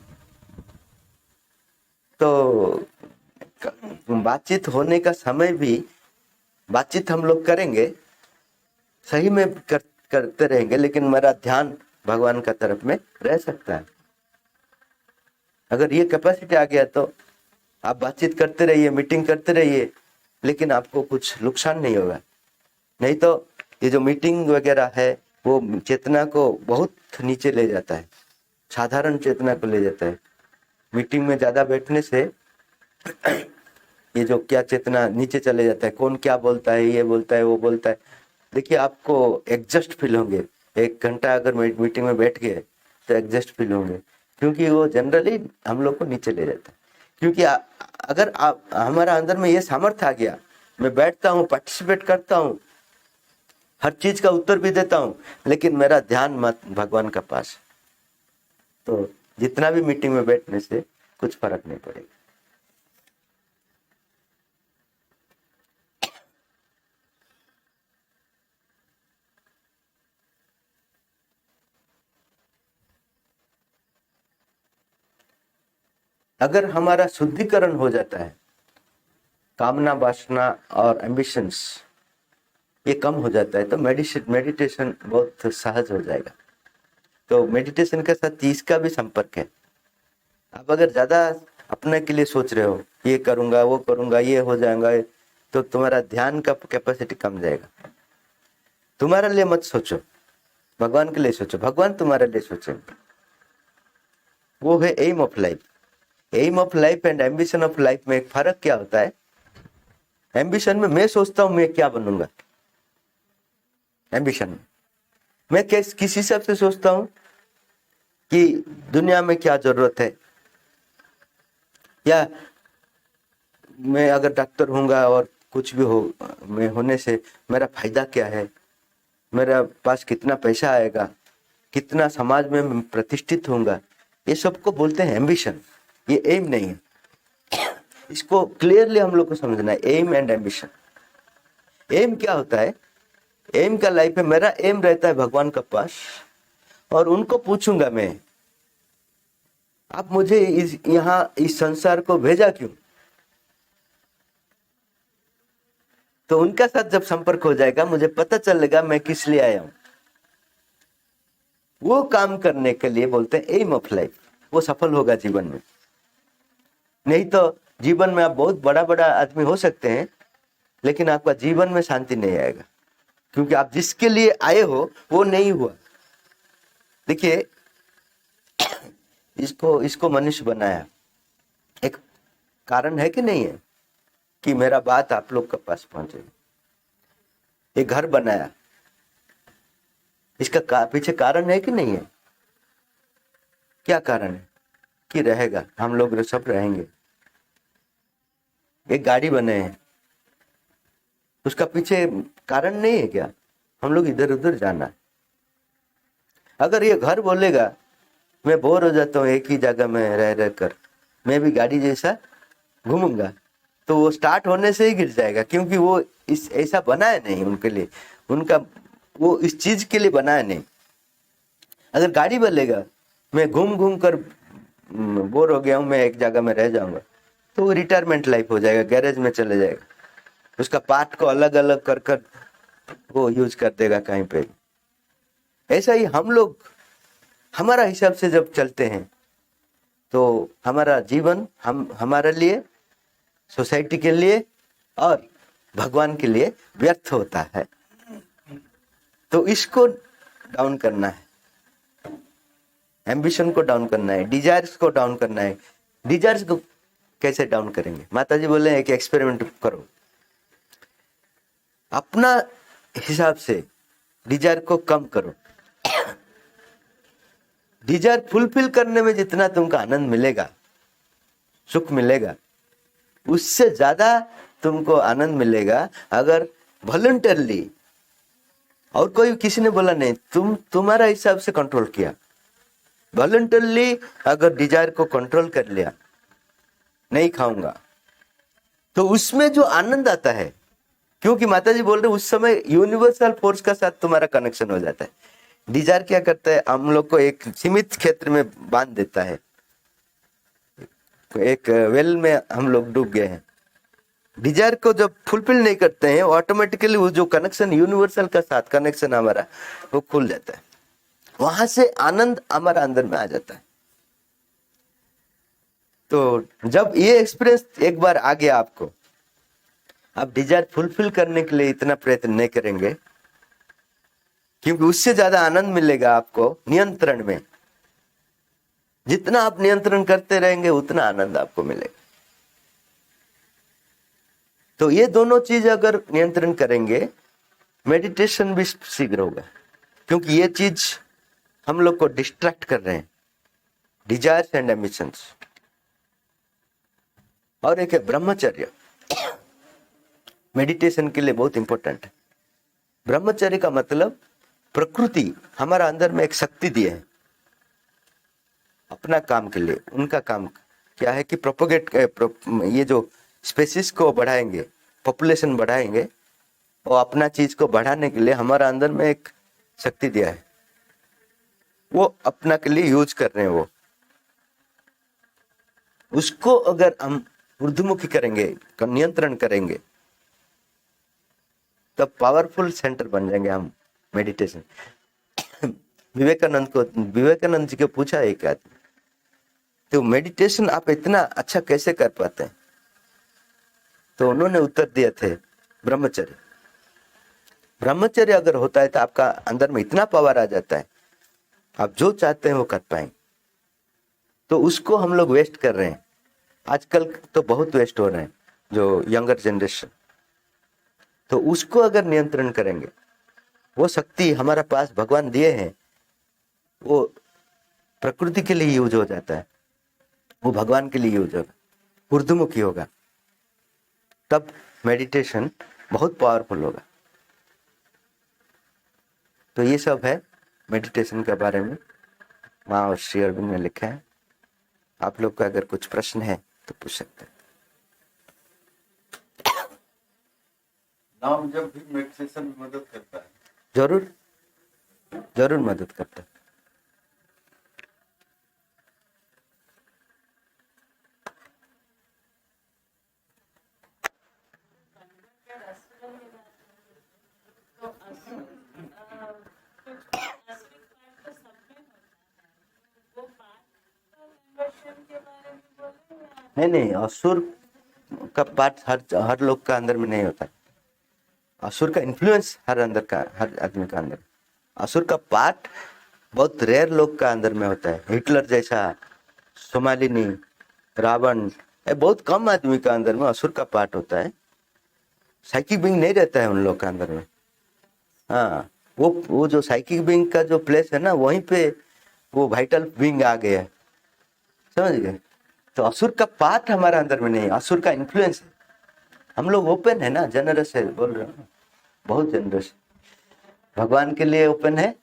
S1: तो बातचीत होने का समय भी बातचीत हम लोग करेंगे, सही में करते रहेंगे, लेकिन मेरा ध्यान भगवान का तरफ में रह सकता है। अगर ये कैपेसिटी आ गया तो आप बातचीत करते रहिए, मीटिंग करते रहिए, लेकिन आपको कुछ नुकसान नहीं होगा। नहीं तो ये जो मीटिंग वगैरह है वो चेतना को बहुत नीचे ले जाता है, साधारण चेतना को ले जाता है। मीटिंग में ज्यादा बैठने से ये जो क्या चेतना नीचे चले जाता है, कौन क्या बोलता है, ये बोलता है, वो बोलता है। देखिए आपको एडजस्ट फील होंगे, 1 घंटा अगर मीटिंग में बैठ गए तो एडजस्ट फील होंगे, क्योंकि वो जनरली हम लोग को नीचे ले जाता है। क्योंकि अगर आप हमारा अंदर में ये सामर्थ्य आ गया, मैं बैठता हूँ, पार्टिसिपेट करता हूँ, हर चीज का उत्तर भी देता हूँ, लेकिन मेरा ध्यान मत भगवान का पास, तो जितना भी मीटिंग में बैठने से कुछ फर्क नहीं पड़ेगा। अगर हमारा शुद्धिकरण हो जाता है, कामना, वासना और एम्बिशंस ये कम हो जाता है, तो मेडिटेशन बहुत सहज हो जाएगा। तो मेडिटेशन के साथ इसका भी संपर्क है। आप अगर ज्यादा अपने के लिए सोच रहे हो, ये करूंगा, वो करूंगा, ये हो जाएगा, तो तुम्हारा ध्यान का कैपेसिटी कम जाएगा। तुम्हारे लिए मत सोचो, भगवान के लिए सोचो, भगवान तुम्हारे लिए सोचेंगे। वो है aim of life. Aim of life and ambition of life में एक फर्क क्या होता है? एम्बिशन में मैं सोचता हूं मैं क्या बनूंगा, एम्बिशन में मैं किस हिसाब से सोचता हूं कि दुनिया में क्या जरूरत है, या मैं अगर डॉक्टर होऊंगा और कुछ भी हो, मैं होने से मेरा फायदा क्या है, मेरा पास कितना पैसा आएगा, कितना समाज में मैं प्रतिष्ठित होऊंगा, ये सबको बोलते हैं एम्बिशन। ये एम नहीं है, इसको क्लियरली हम लोग को समझना है। एम एंड एम्बिशन, एम क्या होता है? एम का लाइफ है, मेरा एम रहता है भगवान का पास, और उनको पूछूंगा मैं आप मुझे यहाँ इस संसार को भेजा क्यों? तो उनका साथ जब संपर्क हो जाएगा, मुझे पता चलेगा मैं किस लिए आया हूं। वो काम करने के लिए बोलते हैं एम ऑफ लाइफ, वो सफल होगा जीवन में। नहीं तो जीवन में आप बहुत बड़ा बड़ा आदमी हो सकते हैं, लेकिन आपका जीवन में शांति नहीं आएगा, क्योंकि आप जिसके लिए आए हो वो नहीं हुआ। देखिए, इसको मनुष्य बनाया, एक कारण है कि नहीं है कि मेरा बात आप लोग के पास पहुंचे। एक घर बनाया, इसका पीछे कारण है कि नहीं है? क्या कारण है? कि रहेगा, हम लोग सब रहेंगे। एक गाड़ी बने हैं, उसका पीछे कारण नहीं है क्या? हम लोग इधर उधर जाना। अगर ये घर बोलेगा मैं बोर हो जाता हूँ एक ही जगह में रह रह कर, मैं भी गाड़ी जैसा घूमूंगा, तो वो स्टार्ट होने से ही गिर जाएगा, क्योंकि वो इस ऐसा बनाया नहीं उनके लिए, उनका वो इस चीज के लिए बनाया नहीं। अगर गाड़ी बोलेगा मैं घूम घूम कर बोर हो गया हूं, मैं एक जगह में रह जाऊंगा, तो वो रिटायरमेंट लाइफ हो जाएगा, गैरेज में चले जाएगा, उसका पार्ट को अलग अलग कर कर वो यूज कर देगा कहीं पे। ऐसा ही हम लोग हमारा हिसाब से जब चलते हैं तो हमारा जीवन हमारे लिए, सोसाइटी के लिए और भगवान के लिए व्यर्थ होता है। तो इसको डाउन करना है, एम्बिशन को डाउन करना है, डिजायर्स को डाउन करना है। डिजायर्स को कैसे डाउन करेंगे? माता जी बोले एक एक्सपेरिमेंट करो, अपना हिसाब से डिजायर को कम करो। डिजायर फुलफिल करने में जितना तुमको आनंद मिलेगा, सुख मिलेगा, उससे ज्यादा तुमको आनंद मिलेगा अगर वॉलंटरली, और कोई किसी ने बोला नहीं, तुम्हारा हिसाब से कंट्रोल किया, वॉलंटरली अगर डिजायर को कंट्रोल कर लिया, नहीं खाऊंगा, तो उसमें जो आनंद आता है, क्योंकि माता जी बोल रहे उस समय यूनिवर्सल फोर्स का साथ तुम्हारा कनेक्शन हो जाता है। डिजायर क्या करता है? हम लोग को एक सीमित क्षेत्र में बांध देता है, एक वेल में हम लोग डूब गए हैं। डिजायर को जब फुलफिल नहीं करते हैं, ऑटोमेटिकली वो जो कनेक्शन यूनिवर्सल का साथ कनेक्शन हमारा वो खुल जाता है, वहां से आनंद हमारा अंदर में आ जाता है। तो जब ये एक्सपीरियंस एक बार आ गया आपको, आप डिजायर फुलफिल करने के लिए इतना प्रयत्न नहीं करेंगे, क्योंकि उससे ज्यादा आनंद मिलेगा आपको नियंत्रण में। जितना आप नियंत्रण करते रहेंगे उतना आनंद आपको मिलेगा। तो ये दोनों चीज अगर नियंत्रण करेंगे, मेडिटेशन भी शीघ्र होगा, क्योंकि ये चीज हम लोग को डिस्ट्रैक्ट कर रहे हैं, डिजायर्स एंड एम्बिशंस। और एक है ब्रह्मचर्य, मेडिटेशन के लिए बहुत इंपॉर्टेंट है। ब्रह्मचर्य का मतलब प्रकृति हमारा अंदर में एक शक्ति दी है अपना काम के लिए। उनका काम क्या है कि प्रोपोगेट, ये जो स्पेसिस को बढ़ाएंगे, पॉपुलेशन बढ़ाएंगे, और अपना चीज को बढ़ाने के लिए हमारा अंदर में एक शक्ति दिया है, वो अपना के लिए यूज कर रहे हैं। वो उसको अगर हम ऊर्ध्वमुखी करेंगे, नियंत्रण करेंगे, तब पावरफुल सेंटर बन जाएंगे हम मेडिटेशन। विवेकानंद जी को पूछा एक आदमी, तो मेडिटेशन आप इतना अच्छा कैसे कर पाते हैं? तो उन्होंने उत्तर दिया थे ब्रह्मचर्य। ब्रह्मचर्य अगर होता है तो आपका अंदर में इतना पावर आ जाता है, आप जो चाहते हैं वो कर पाएंगे। तो उसको हम लोग वेस्ट कर रहे हैं आजकल, तो बहुत वेस्ट हो रहे हैं जो यंगर जनरेशन। तो उसको अगर नियंत्रण करेंगे, वो शक्ति हमारा पास भगवान दिए हैं, वो प्रकृति के लिए यूज हो जाता है, वो भगवान के लिए यूज होगा, ऊर्ध्वमुखी होगा, तब मेडिटेशन बहुत पावरफुल होगा। तो ये सब है मेडिटेशन के बारे में, माँ और श्री अरविंद ने लिखा है। आप लोग का अगर कुछ प्रश्न है तो पूछ सकते हैं।
S2: नाम जब भी मेडिटेशन में मदद करता है?
S1: जरूर जरूर मदद करता है। नहीं, असुर का पार्ट हर लोग का अंदर में नहीं होता। असुर का इन्फ्लुएंस हर आदमी का अंदर। असुर का पार्ट बहुत रेयर लोग का अंदर में होता है। हिटलर जैसा, सोमालिनी, रावण, ये बहुत कम आदमी का अंदर में असुर का पार्ट होता है। साइकिक बीइंग नहीं रहता है उन लोग का अंदर में। हाँ, वो जो साइकिक बीइंग का जो प्लेस है ना, वहीं पे वो वाइटल बीइंग आ गया है, समझ गए। तो असुर का पार्ट हमारा अंदर में नहीं है, असुर का इन्फ्लुएंस है। हम लोग ओपन है ना, जनरस है, बोल रहे हो, बहुत जनरस। भगवान के लिए ओपन है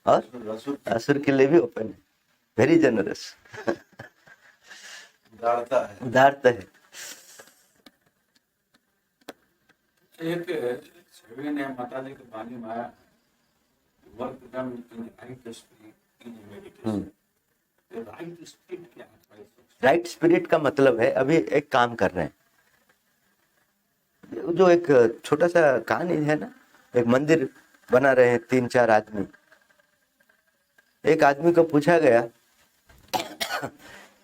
S1: और असुर के लिए भी ओपन है, वेरी जनरस। उदारता है।
S2: एक छवि ने माता जी के वाणी में आया, work done in right spirit in meditation. Right spirit क्या है?
S1: राइट स्पिरिट का मतलब है, अभी एक काम कर रहे हैं, जो एक छोटा सा कहानी है ना, एक मंदिर बना रहे हैं 3-4 आदमी। एक आदमी को पूछा गया,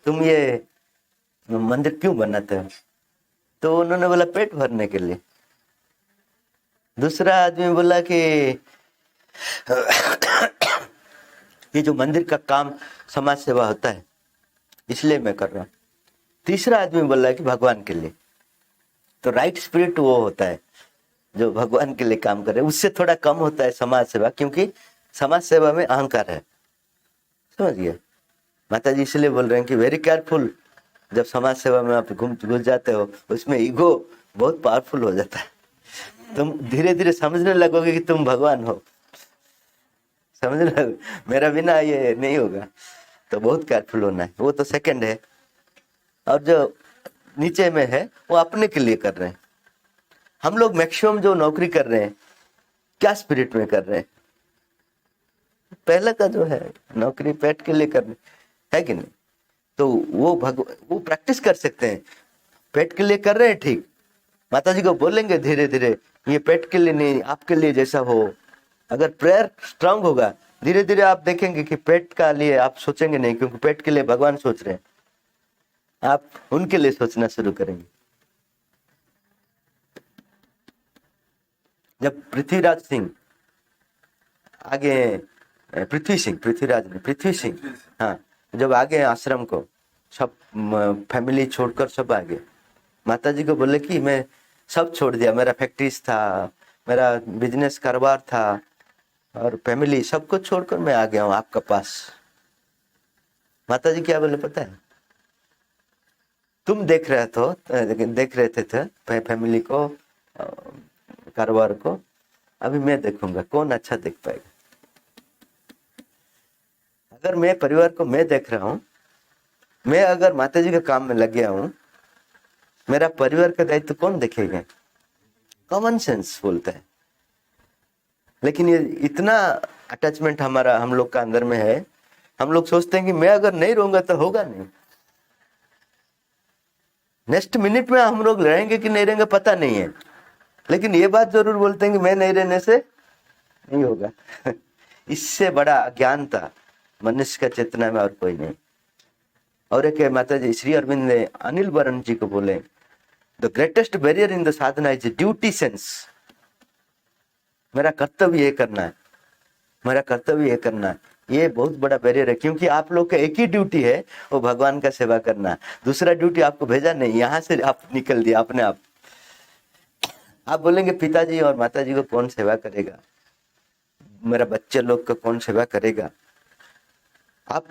S1: तुम ये मंदिर क्यों बनाते हो? तो उन्होंने बोला, पेट भरने के लिए। दूसरा आदमी बोला कि ये जो मंदिर का काम समाज सेवा होता है, इसलिए मैं कर रहा हूं। तीसरा आदमी बोला कि भगवान के लिए। तो राइट स्पिरिट वो होता है जो भगवान के लिए काम करे। उससे थोड़ा कम होता है समाज सेवा, क्योंकि समाज सेवा में अहंकार है, समझिए। माता जी इसलिए बोल रहे हैं कि वेरी केयरफुल। जब समाज सेवा में आप घुस जाते हो, उसमें ईगो बहुत पावरफुल हो जाता है। तुम धीरे धीरे समझने लगोगे कि तुम भगवान हो, समझने लगो, मेरा बिना ये नहीं होगा। तो बहुत केयरफुल होना है। वो तो सेकंड है। और जो नीचे में है वो अपने के लिए कर रहे हैं। हम लोग मैक्सिमम जो नौकरी कर रहे हैं, क्या स्पिरिट में कर रहे हैं? पहले का जो है नौकरी पेट के लिए करने है कि नहीं? तो वो प्रैक्टिस कर सकते हैं। पेट के लिए कर रहे हैं, ठीक। माता जी को बोलेंगे धीरे धीरे, ये पेट के लिए नहीं, आपके लिए जैसा हो। अगर प्रेयर स्ट्रांग होगा, धीरे धीरे आप देखेंगे कि पेट का लिए आप सोचेंगे नहीं, क्योंकि पेट के लिए भगवान सोच रहे हैं, आप उनके लिए सोचना शुरू करेंगे। जब पृथ्वीराज सिंह आगे, पृथ्वी सिंह, हाँ, जब आगे आश्रम को, सब फैमिली छोड़कर सब आगे, माता जी को बोले कि मैं सब छोड़ दिया, मेरा फैक्ट्रीज था, मेरा बिजनेस कारोबार था, और फैमिली सबको छोड़कर मैं आ गया हूँ आपका पास। माता जी क्या बोले पता है? तुम देख रहे थे फैमिली को, कारोबार को, अभी मैं देखूंगा कौन अच्छा देख पाएगा। अगर मैं परिवार को मैं देख रहा हूं, मैं अगर माता जी के काम में लग गया हूं, मेरा परिवार का दायित्व कौन देखेगा? कॉमन सेंस बोलता है। लेकिन ये इतना अटैचमेंट हम लोग का अंदर में है, हम लोग सोचते हैं कि मैं अगर नहीं रहूंगा तो होगा नहीं। नेक्स्ट मिनट में हम लोग रहेंगे कि नहीं रहेंगे पता नहीं है, लेकिन ये बात जरूर बोलते हैं कि मैं नहीं रहने से नहीं होगा। इससे बड़ा अज्ञानता मनुष्य का चेतना में और कोई नहीं। और एक माता जी श्री अरविंद ने अनिल बरन जी को बोले, the greatest barrier in the Sadhana is duty sense. मेरा कर्तव्य ये करना है, मेरा कर्तव्य ये करना है, ये बहुत बड़ा बैरियर है। क्योंकि आप लोग का एक ही ड्यूटी है, वो भगवान का सेवा करना। दूसरा ड्यूटी आपको भेजा नहीं, यहाँ से आप निकल दिया अपने आप। आप बोलेंगे पिताजी और माताजी को कौन सेवा करेगा, मेरा बच्चे लोग को कौन सेवा करेगा? आप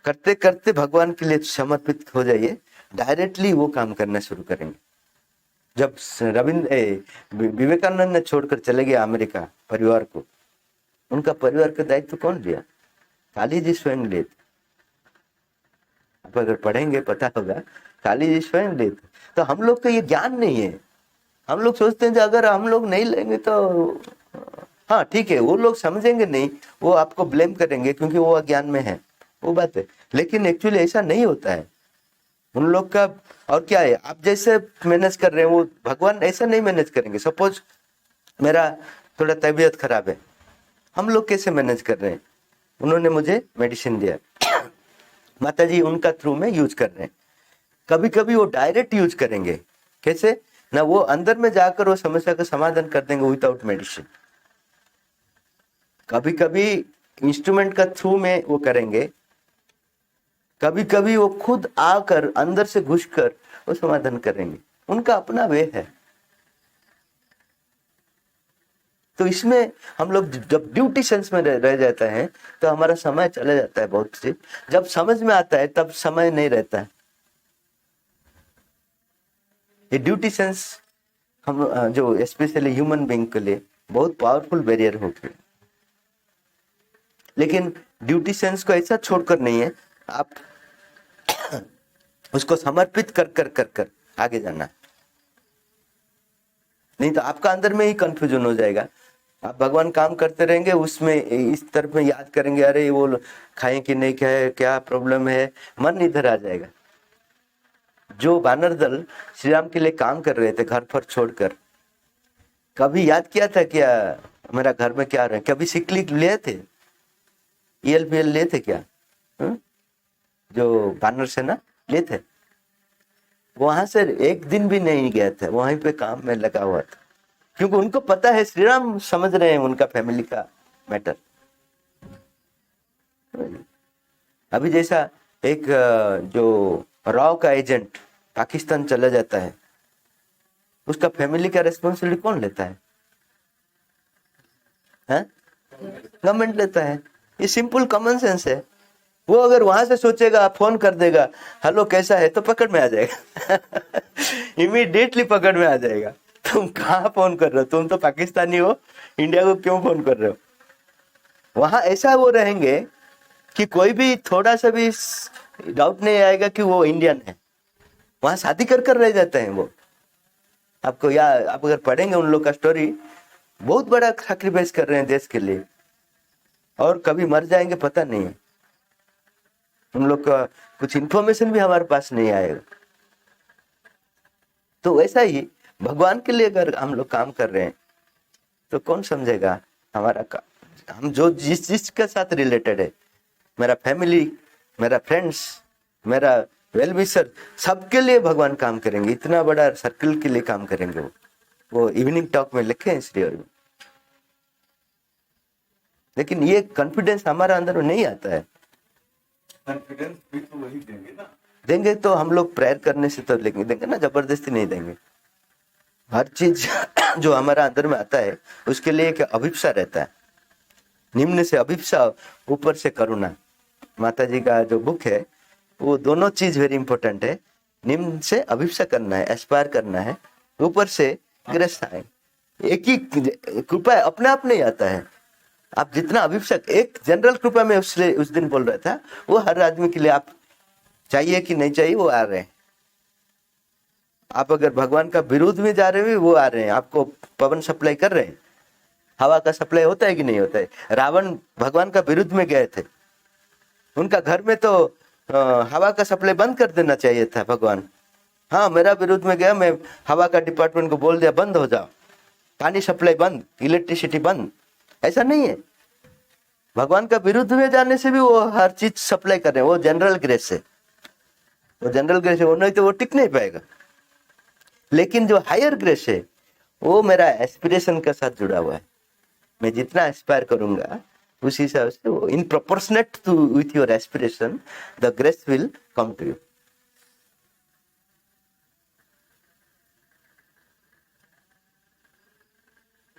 S1: करते करते भगवान के लिए समर्पित हो जाइए, डायरेक्टली वो काम करना शुरू करेंगे। जब विवेकानंद ने छोड़कर चले गए अमेरिका परिवार को, उनका परिवार का दायित्व कौन लिया? काली जी स्वयं लिए थे। आप अगर पढ़ेंगे पता होगा, काली जी स्वयं लिए थे। तो हम लोग का ये ज्ञान नहीं है। हम लोग सोचते हैं कि अगर हम लोग नहीं लेंगे तो हाँ ठीक है, वो लोग समझेंगे नहीं, वो आपको ब्लेम करेंगे क्योंकि वो अज्ञान में है, वो बात है। लेकिन एक्चुअली ऐसा नहीं होता है उन लोग का। और क्या है, आप जैसे मैनेज कर रहे हैं वो भगवान ऐसा नहीं मैनेज करेंगे। सपोज मेरा थोड़ा तबीयत खराब है, हम लोग कैसे मैनेज कर रहे हैं? उन्होंने मुझे मेडिसिन दिया, माता जी उनका थ्रू में यूज कर रहे हैं। कभी कभी वो डायरेक्ट यूज करेंगे। कैसे ना, वो अंदर में जाकर वो समस्या का समाधान कर देंगे विदाउट मेडिसिन। कभी कभी इंस्ट्रूमेंट का थ्रू में वो करेंगे, कभी कभी वो खुद आकर अंदर से घुसकर वो समाधान करेंगे। उनका अपना वे है। तो इसमें हम लोग जब ड्यूटी सेंस में रह जाता है तो हमारा समय चला जाता है बहुत से। जब समझ में आता है तब समय नहीं रहता है। ये ड्यूटी सेंस हम जो स्पेशली ह्यूमन बीइंग के लिए बहुत पावरफुल बैरियर हो गया। लेकिन ड्यूटी सेंस को ऐसा छोड़कर नहीं है, आप उसको समर्पित कर कर कर कर आगे जाना है। नहीं तो आपका अंदर में ही कंफ्यूजन हो जाएगा। आप भगवान काम करते रहेंगे, उसमें इस तरफ में याद करेंगे, अरे वो खाए कि नहीं खाए, क्या प्रॉब्लम है, मन इधर आ जाएगा। जो वानर दल श्री राम के लिए काम कर रहे थे घर पर छोड़कर, कभी याद किया था क्या मेरा घर में क्या रहे? कभी सिक लीव लिए थे, ELPL लिए थे क्या? जो वानर सेना लिए थे, वहां से एक दिन भी नहीं गया था, वहीं पे काम में लगा हुआ था। क्योंकि उनको पता है श्री राम समझ रहे हैं उनका फैमिली का मैटर। अभी जैसा एक जो राव का एजेंट पाकिस्तान चला जाता है, उसका फैमिली का रेस्पॉन्सिबिलिटी कौन लेता है? गवर्नमेंट लेता है। ये सिंपल कॉमन सेंस है। वो अगर वहां से सोचेगा, फोन कर देगा, हेलो कैसा है, तो पकड़ में आ जाएगा। इमीडिएटली पकड़ में आ जाएगा। तुम कहाँ फोन कर रहे हो? तुम तो पाकिस्तानी हो, इंडिया को क्यों फोन कर रहे हो? वहां ऐसा वो रहेंगे कि कोई भी थोड़ा सा भी डाउट नहीं आएगा कि वो इंडियन है। वहां शादी कर कर रह जाते हैं वो। आपको या आप अगर पढ़ेंगे उन लोग का स्टोरी, बहुत बड़ा सैक्रिफाइस कर रहे हैं देश के लिए, और कभी मर जाएंगे पता नहीं है। उन लोग का कुछ इंफॉर्मेशन भी हमारे पास नहीं आएगा। तो वैसा ही भगवान के लिए अगर हम लोग काम कर रहे हैं तो कौन समझेगा हमारा काम? हम जो जिस चीज के साथ रिलेटेड है, मेरा फैमिली, मेरा फ्रेंड्स, मेरा वेल विशर, सबके लिए भगवान काम करेंगे। इतना बड़ा सर्कल के लिए काम करेंगे। वो इवनिंग टॉक में लिखे हैं श्री अरविंद। लेकिन ये कॉन्फिडेंस हमारा अंदर में नहीं आता है।
S2: कॉन्फिडेंस भी तो वही देंगे ना।
S1: देंगे तो हम लोग प्रेयर करने से तो लेंगे, देंगे ना, जबरदस्ती नहीं देंगे। हर चीज जो हमारा अंदर में आता है उसके लिए एक अभिप्सा रहता है। निम्न से अभिप्सा, ऊपर से करुणा। माता जी का जो बुक है वो दोनों चीज वेरी इंपॉर्टेंट है। निम्न से अभिप्सा करना है, एस्पायर करना है, ऊपर से ग्रेस है। एक ही कृपा अपने आप नहीं आता है। आप जितना अभिप्सा, एक जनरल कृपा में उस दिन बोल रहा था, वो हर आदमी के लिए आप चाहिए कि नहीं चाहिए वो आ रहे हैं। आप अगर भगवान का विरोध में जा रहे हो वो आ रहे हैं। आपको पवन सप्लाई कर रहे हैं, हवा का सप्लाई होता है कि नहीं होता है? रावण भगवान का विरुद्ध में गए थे, उनका घर में तो हवा का सप्लाई बंद कर देना चाहिए था भगवान। हाँ, मेरा विरुद्ध में गया, मैं हवा का डिपार्टमेंट को बोल दिया बंद हो जाओ, पानी सप्लाई बंद, इलेक्ट्रिसिटी बंद। ऐसा नहीं है। भगवान का विरुद्ध में जाने से भी वो हर चीज सप्लाई कर रहे हैं। वो जनरल ग्रेस है, वो जनरल ग्रेस है, वो नहीं तो वो टिक नहीं पाएगा। लेकिन जो हायर ग्रेस है वो मेरा एस्पिरेशन के साथ जुड़ा हुआ है। मैं जितना एस्पायर करूंगा उस हिसाब से वो in proportionate to with your aspiration the grace will come to you.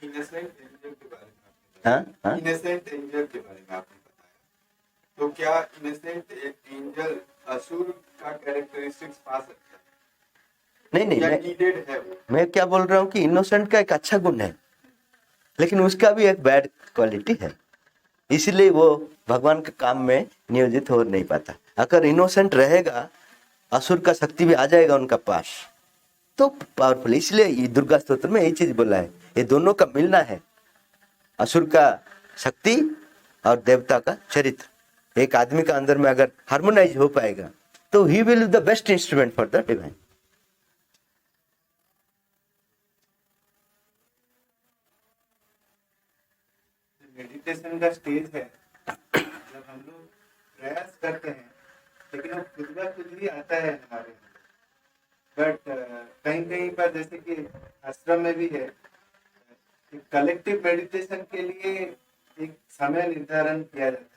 S3: Innocent angel के बारे में
S1: हाँ,
S3: इनोसेंट एंजल के बारे में आपने बताया, तो क्या इनोसेंट एंजल असुर का कैरेक्टरिस्टिक्स पा सकता है?
S1: नहीं,
S3: या नीडेड है वो?
S1: मैं क्या बोल रहा हूँ कि इनोसेंट का एक अच्छा गुण है, लेकिन उसका भी एक बैड क्वालिटी है। इसलिए वो भगवान के काम में नियोजित हो नहीं पाता। अगर इनोसेंट रहेगा, असुर का शक्ति भी आ जाएगा उनका पास, तो पावरफुल। इसलिए ये दुर्गा स्तोत्र में यही चीज बोला है, ये दोनों का मिलना है, असुर का शक्ति और देवता का चरित्र। एक आदमी का अंदर में अगर हार्मोनाइज हो पाएगा तो he will the best instrument for the divine.
S3: Meditation का स्टेज है जब हम लोग प्रयास करते हैं, लेकिन वो खुद ब खुद ही आता है हमारे अंदर। बट कहीं कहीं पर जैसे कि आश्रम में भी है, कलेक्टिव मेडिटेशन के लिए एक समय निर्धारण किया जाता है।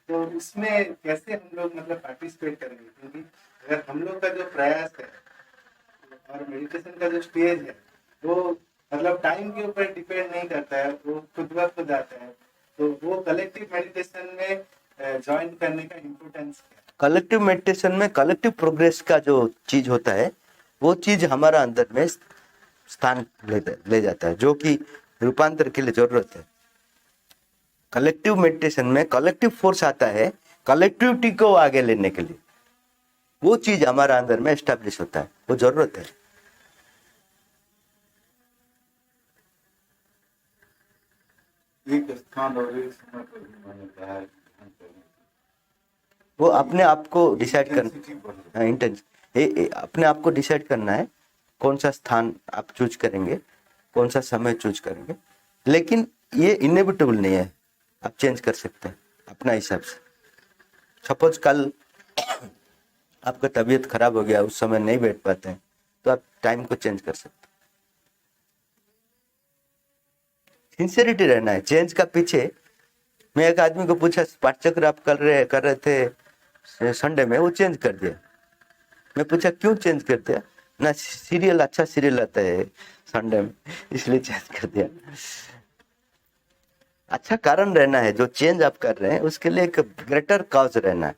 S3: तो उसमें कैसे हम लोग मतलब पार्टिसिपेट करेंगे, क्योंकि अगर हम लोग का जो प्रयास है और मेडिटेशन का जो स्टेज है वो मतलब टाइम के ऊपर डिपेंड नहीं करता है, वो खुद ब खुद आता है। तो वो कलेक्टिव मेडिटेशन में ज्वाइन करने का इम्पोर्टेंस क्या है?
S1: कलेक्टिव मेडिटेशन में कलेक्टिव प्रोग्रेस का जो चीज होता है वो चीज हमारा अंदर में स्थान ले जाता है, जो कि रूपांतर के लिए जरूरत है। कलेक्टिव मेडिटेशन में कलेक्टिव फोर्स आता है कलेक्टिविटी को आगे लेने के लिए, वो चीज हमारा अंदर में एस्टेब्लिश होता है, वो जरूरत है।
S2: एक स्थान और एक समय पर भी मैंने कहा है कि ध्यान करने की
S1: वो अपने आप को डिसाइड
S2: intensity बढ़ जाती
S1: करना, इंटेंस अपने आप को डिसाइड करना है कौन सा स्थान आप चूज करेंगे, कौन सा समय चूज करेंगे। लेकिन ये इनएविटेबल नहीं है, आप चेंज कर सकते हैं अपना हिसाब से। सपोज कल आपका तबीयत खराब हो गया, उस समय नहीं बैठ पाते हैं, तो आप टाइम को चेंज कर सकते हैं। सिंसियरिटी रहना है चेंज का पीछे। मैं एक आदमी को पूछा पाठचक्र आप कर रहे थे संडे में, वो चेंज कर दिया। मैं पूछा क्यों चेंज कर दिया? ना सीरियल अच्छा सीरियल आता है संडे में, इसलिए चेंज कर दिया। अच्छा कारण रहना है, जो चेंज आप कर रहे हैं उसके लिए एक ग्रेटर कॉज रहना है।